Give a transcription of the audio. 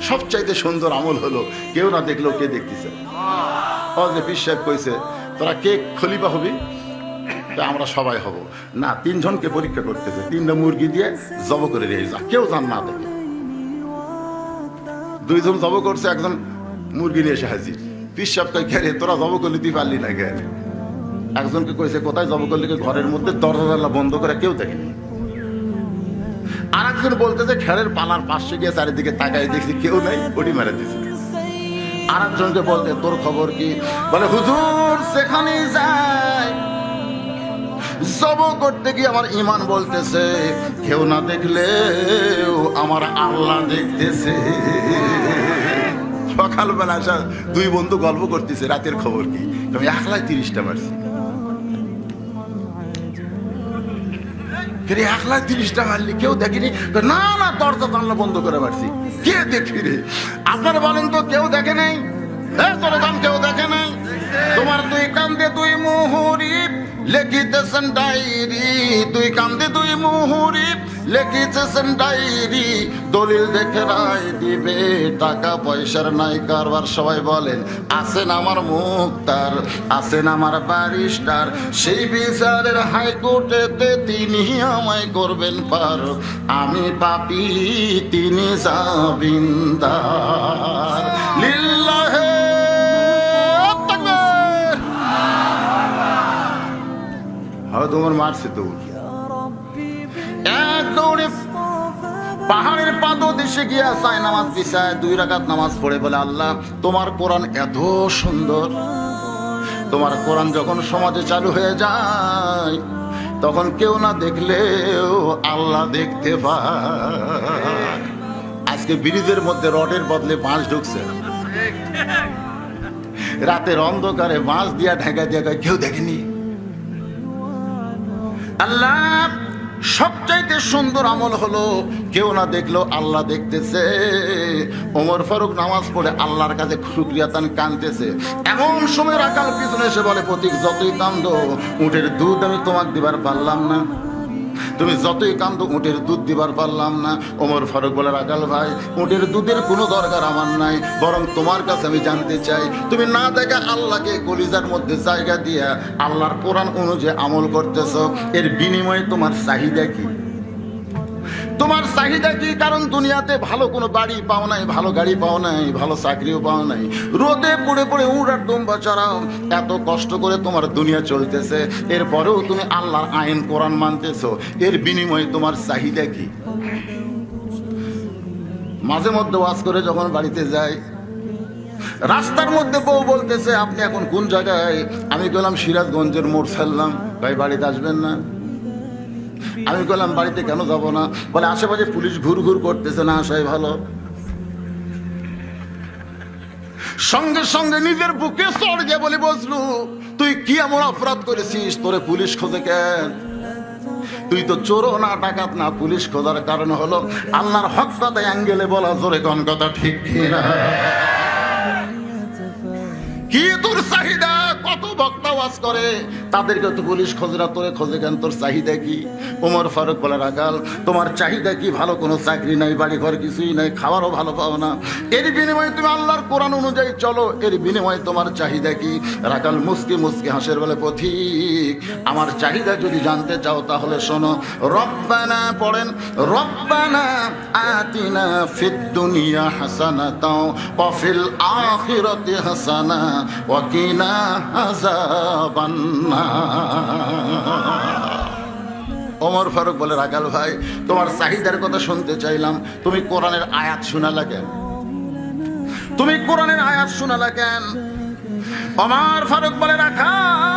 সবচাইতে সুন্দর আমল হলো কেউ না দেখলেও কে দেখতেছে। পীর সাহেব কইছে তোরা কে খলিফা হবি? আমরা সবাই হব না। 3 জনকে পরীক্ষা করতেছে, 3টা মুরগি দিয়ে জব করে রেখে যা, কেউ জান না দেখে। 2 জন জব করছে, একজন মুরগি নিয়ে এসে হাজির। পীর সাহেব কই কে রে তোরা জব করলি তুই পারলি না কেন? একজনকে কইছে কোথায় জব করলি? ঘরের মধ্যে দরজা জানলা বন্ধ করে, কেউ দেখেনি। আর একজন বলতেছে খেরের পালার পাশে গিয়ে চারিদিকে তাকাই দেখছি কেউ নাই, ওটি মেরে দিছে। আর একজনকে বলতে তোর খবর কি? বলে হুজুর সেখানে যাই জব করতে গিয়ে আমার ইমান বলতেছে কেউ না দেখলেও আমার আল্লাহ দেখতেছে। সকালবেলা আসা 2 বন্ধু গল্প করতেছে রাতের খবর কি? আমি একলাই 30টা মারছি। একলাই 30টা মারলি, কেউ দেখেনি? না না, দরজা জানলা বন্ধ করে মারছি। কে দেখি রে? আপনারা বলেন তো কেউ দেখে নাই? কেউ দেখে নাই? তোমার 2 কান্দে 2 মুহুরি লেখিতেছেন ডায়েরি, 2 কান্দে 2 মুহুরি লেখিতেছেন ডায়েরি, দলিল দেখে রায় দিবে, টাকা পয়সার নাই কারবার। সবাই বলেন আছেন আমার মুক্তার, আছেন আমার ব্যারিস্টার, সেই বিচারের হাইকোর্টেতে তিনি আমায় করবেন পার। আমি পাপী, তিনি জামিনদার। লিল্লাহে তোমার মারছে তো এক দৌড়ে পাহাড়ের পাদদেশে গিয়া চায় নামাজ পিছায় 2 রাকাত নামাজ পড়ে বলে আল্লাহ তোমার কোরআন এত সুন্দর, তোমার কোরআন যখন সমাজে চালু হয়ে যায় তখন কেউ না দেখলেও আল্লাহ দেখতে পায়। আজকে ব্রিজের মধ্যে রডের বদলে বাঁশ ঢুকছে, রাতের অন্ধকারে বাঁশ দিয়া ঢাকা দিয়া কেউ দেখেনি। আল্লাহ সবচাইতে সুন্দর আমল হলো কেউ না দেখলো আল্লাহ দেখতেছে। ওমর ফারুক নামাজ পড়ে আল্লাহর কাছে শুকরিয়া তান কাঁদতেছে। এমন সময় রাখাল পিছনে এসে বলে প্রতীক যতই কান্দো উটের দুধ আমি তোমাকে দিবার পারলাম না, তুমি যতই কান্দো উটের দুধ দিবার পারলাম না। ওমর ফারুক বলে রাখাল ভাই উটের দুধের কোনো দরকার আমার নাই, বরং তোমার কাছে আমি জানতে চাই তুমি না দেখা আল্লাহকে কলিজার মধ্যে জায়গা দিয়া আল্লাহর কোরআন অনুযায়ী আমল করতেছ, এর বিনিময়ে তোমার চাহিদা কি? তোমার চাহিদা কি? কারণ দুনিয়াতে ভালো কোনো বাড়ি পাও নাই, ভালো গাড়ি পাও নাই, ভালো চাকরিও পাও নাই, রোদে পড়ে পড়ে উড়ার দুম্বা চড়াও, এত কষ্ট করে তোমার দুনিয়া চলতেছে, এরপরেও তুমি আল্লাহর আইন কোরআন মানতেছো, এর বিনিময়ে তোমার চাহিদা কি? মাঝে মধ্যে ওয়াজ করে যখন বাড়িতে যাই রাস্তার মধ্যে বউ বলতেছে আপনি এখন কোন জায়গায়? আমি বললাম সিরাজগঞ্জের মোড় ছাড়লাম। ভাই বাড়িতে আসবেন না? আমি বললাম বাড়িতে কেন যাব না? বলে আশেপাশে পুলিশ ঘুর ঘুর করতেছে, না আসাই ভালো। সঙ্গে সঙ্গে নিজের বুকে চড় গিয়ে বলে বসলু তুই কি এমন অপরাধ করেছিস, তোরে পুলিশ খোঁজে কেন? তুই তো চোরও না ডাকাত না, পুলিশ খোঁজার কারণ হলো আল্লাহর হক কথা অ্যাঙ্গেলে বলা, জোরে কোন কথা ঠিক কিনা? কি তোর চাহিদা? কত বক্তা ওয়াজ করে তাদেরকে তো পুলিশ খোঁজে না, তোরে খোঁজে কেন? তোর চাহিদা কি? ওমর ফারুক বলে রাখাল তোমার চাহিদা কি? ভালো কোনো চাকরি নাই, বাড়ি ঘর কিছুই নাই, খাবারও ভালো পাও না, এর বিনিময়ে তুমি আল্লাহর কোরআন অনুযায়ী চলো, এর বিনিময়ে তোমার চাহিদা কি? রাখাল মুসকি মুসকি হাসের বলে পথিক আমার চাহিদা যদি জানতে চাও তাহলে শোনো, রব্বানা পড়েন, রব্বানা আতিনা ফিদ দুনিয়া হাসানাতাও ওয়া ফিল আখিরাতি হাসানা ওয়া কিনা আযাবান নার। ওমর ফারুক বলে রাখাল ভাই তোমার চাহিদার কথা শুনতে চাইলাম, তুমি কোরআনের আয়াত শোনালা কেন? তুমি কোরআনের আয়াত শোনালা কেন? ওমর ফারুক বলে রাখাল